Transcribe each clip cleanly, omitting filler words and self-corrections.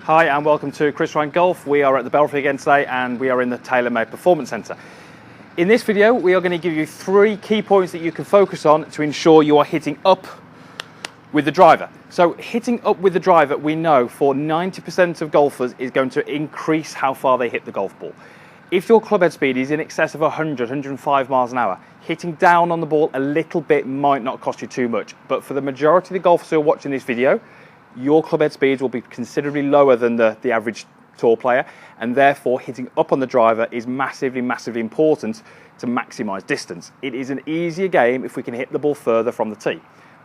Hi and welcome to Chris Ryan Golf. We are at the Belfry again today and we are in the TaylorMade Performance Centre. In this video we are going to give you 3 key points that you can focus on to ensure you are hitting up with the driver. So hitting up with the driver, we know for 90% of golfers is going to increase how far they hit the golf ball. If your club head speed is in excess of 100, 105 miles an hour, hitting down on the ball a little bit might not cost you too much. But for the majority of the golfers who are watching this video, your club head speeds will be considerably lower than the average tour player, and therefore hitting up on the driver is massively important to maximise distance. It is an easier game if we can hit the ball further from the tee.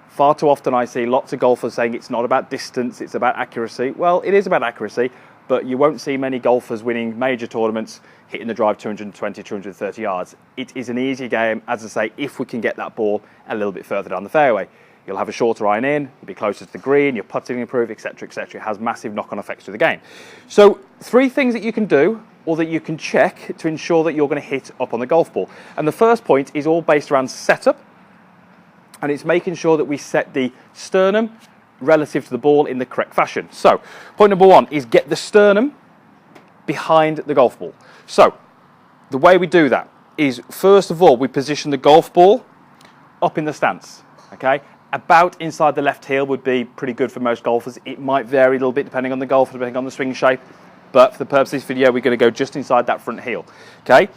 Far too often I see lots of golfers saying it's not about distance, it's about accuracy. Well, it is about accuracy, but you won't see many golfers winning major tournaments hitting the drive 220, 230 yards. It is an easier game, as I say, if we can get that ball a little bit further down the fairway. You'll have a shorter iron in, you'll be closer to the green, your putting will improve, etc, etc. It has massive knock-on effects to the game. So 3 things that you can do or that you can check to ensure that you're going to hit up on the golf ball. And the first point is all based around setup, and it's making sure that we set the sternum relative to the ball in the correct fashion. So point number 1 is get the sternum behind the golf ball. So the way we do that is, first of all, we position the golf ball up in the stance, okay? About inside the left heel would be pretty good for most golfers. It might vary a little bit depending on the golfer, depending on the swing shape, but for the purpose of this video, we're going to go just inside that front heel, okay?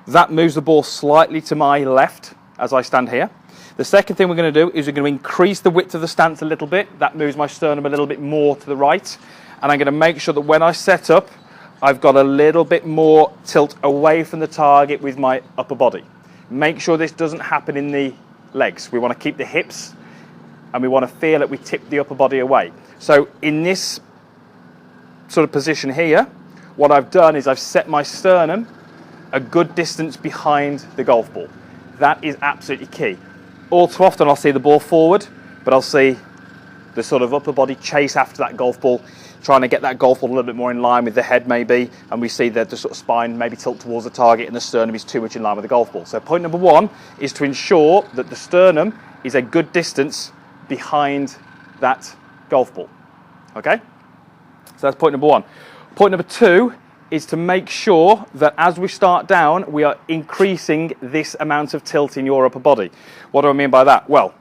That moves the ball slightly to my left as I stand here. The second thing we're going to do is we're going to increase the width of the stance a little bit. That moves my sternum a little bit more to the right, and I'm going to make sure that when I set up, I've got a little bit more tilt away from the target with my upper body. Make sure this doesn't happen in the legs. We want to keep the hips and we want to feel that we tip the upper body away. So in this sort of position here, what I've done is I've set my sternum a good distance behind the golf ball. That is absolutely key. All too often I'll see the ball forward, but I'll see the sort of upper body chase after that golf ball, trying to get that golf ball a little bit more in line with the head maybe, and we see the sort of spine maybe tilt towards the target and the sternum is too much in line with the golf ball. So point number 1 is to ensure that the sternum is a good distance behind that golf ball, okay? So that's point number 1. Point number 2 is to make sure that as we start down, we are increasing this amount of tilt in your upper body. What do I mean by that? Well,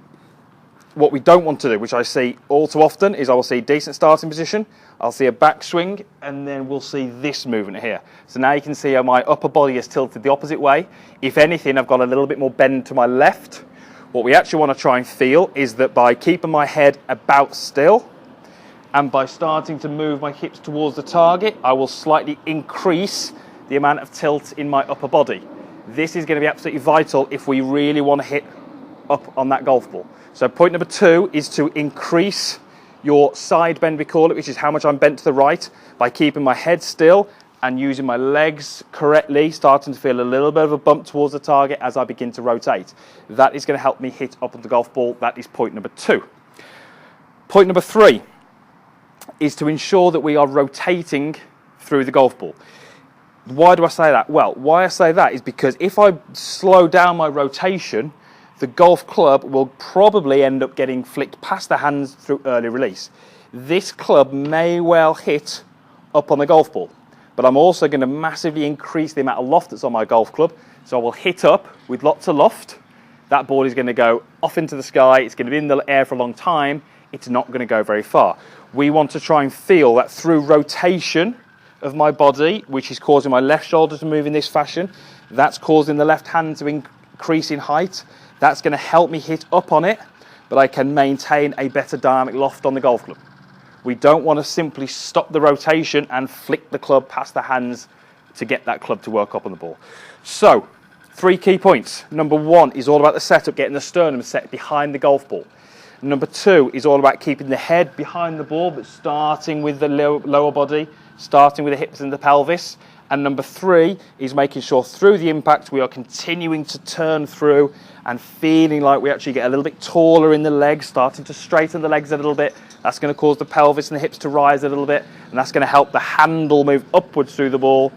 what we don't want to do, which I see all too often, is I will see decent starting position, I'll see a backswing, and then we'll see this movement here. So now you can see how my upper body is tilted the opposite way. If anything, I've got a little bit more bend to my left. What we actually want to try and feel is that by keeping my head about still and by starting to move my hips towards the target, I will slightly increase the amount of tilt in my upper body. This is going to be absolutely vital if we really want to hit up on that golf ball. So point number 2 is to increase your side bend, we call it, which is how much I'm bent to the right, by keeping my head still and using my legs correctly, starting to feel a little bit of a bump towards the target as I begin to rotate. That is going to help me hit up on the golf ball. That is point number 2. Point number 3 is to ensure that we are rotating through the golf ball. Why do I say that? Well, why I say that is because if I slow down my rotation, the golf club will probably end up getting flicked past the hands through early release. This club may well hit up on the golf ball, but I'm also going to massively increase the amount of loft that's on my golf club. So I will hit up with lots of loft. That ball is going to go off into the sky. It's going to be in the air for a long time. It's not going to go very far. We want to try and feel that through rotation of my body, which is causing my left shoulder to move in this fashion. That's causing the left hand to increase in height. That's going to help me hit up on it, but I can maintain a better dynamic loft on the golf club. We don't want to simply stop the rotation and flick the club past the hands to get that club to work up on the ball. So, 3 key points. Number 1 is all about the setup, getting the sternum set behind the golf ball. Number 2 is all about keeping the head behind the ball, but starting with the lower body, starting with the hips and the pelvis. And number 3 is making sure through the impact we are continuing to turn through and feeling like we actually get a little bit taller in the legs, starting to straighten the legs a little bit. That's going to cause the pelvis and the hips to rise a little bit, and that's going to help the handle move upwards through the ball,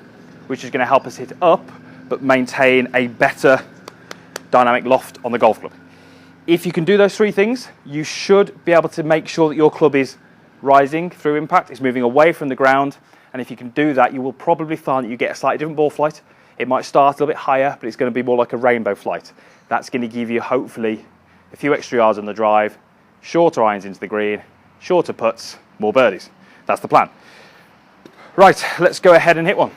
which is going to help us hit up, but maintain a better dynamic loft on the golf club. If you can do those three things, you should be able to make sure that your club is rising through impact, it's moving away from the ground, and if you can do that, you will probably find that you get a slightly different ball flight. It might start a little bit higher, but it's going to be more like a rainbow flight. That's going to give you, hopefully, a few extra yards on the drive, shorter irons into the green, shorter putts, more birdies. That's the plan. Right, let's go ahead and hit one.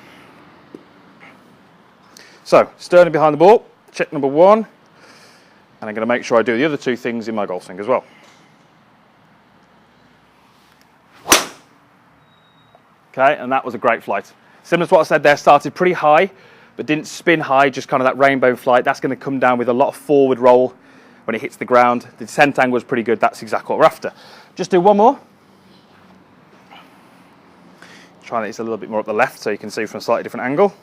So, sternum behind the ball, check number one, and I'm going to make sure I do the other two things in my golf swing as well. Okay, and that was a great flight. Similar to what I said there, started pretty high, but didn't spin high, just kind of that rainbow flight. That's going to come down with a lot of forward roll when it hits the ground. The descent angle was pretty good. That's exactly what we're after. Just do one more. Try this a little bit more up the left so you can see from a slightly different angle.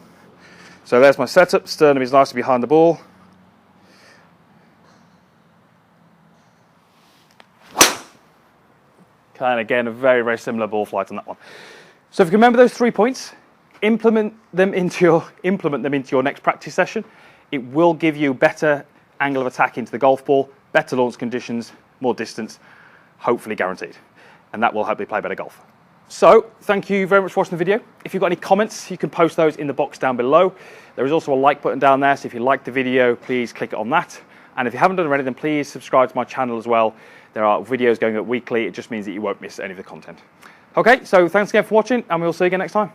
So there's my setup. Sternum is nicely behind the ball. Okay, and again, a very, very similar ball flight on that one. So if you can remember those 3 points, implement them into your next practice session. It will give you better angle of attack into the golf ball, better launch conditions, more distance, hopefully guaranteed. And that will help you play better golf. So thank you very much for watching the video. If you've got any comments, you can post those in the box down below. There is also a like button down there, so if you like the video, please click on that. And if you haven't done already, then please subscribe to my channel as well. There are videos going up weekly. It just means that you won't miss any of the content. Okay, so thanks again for watching, and we'll see you again next time.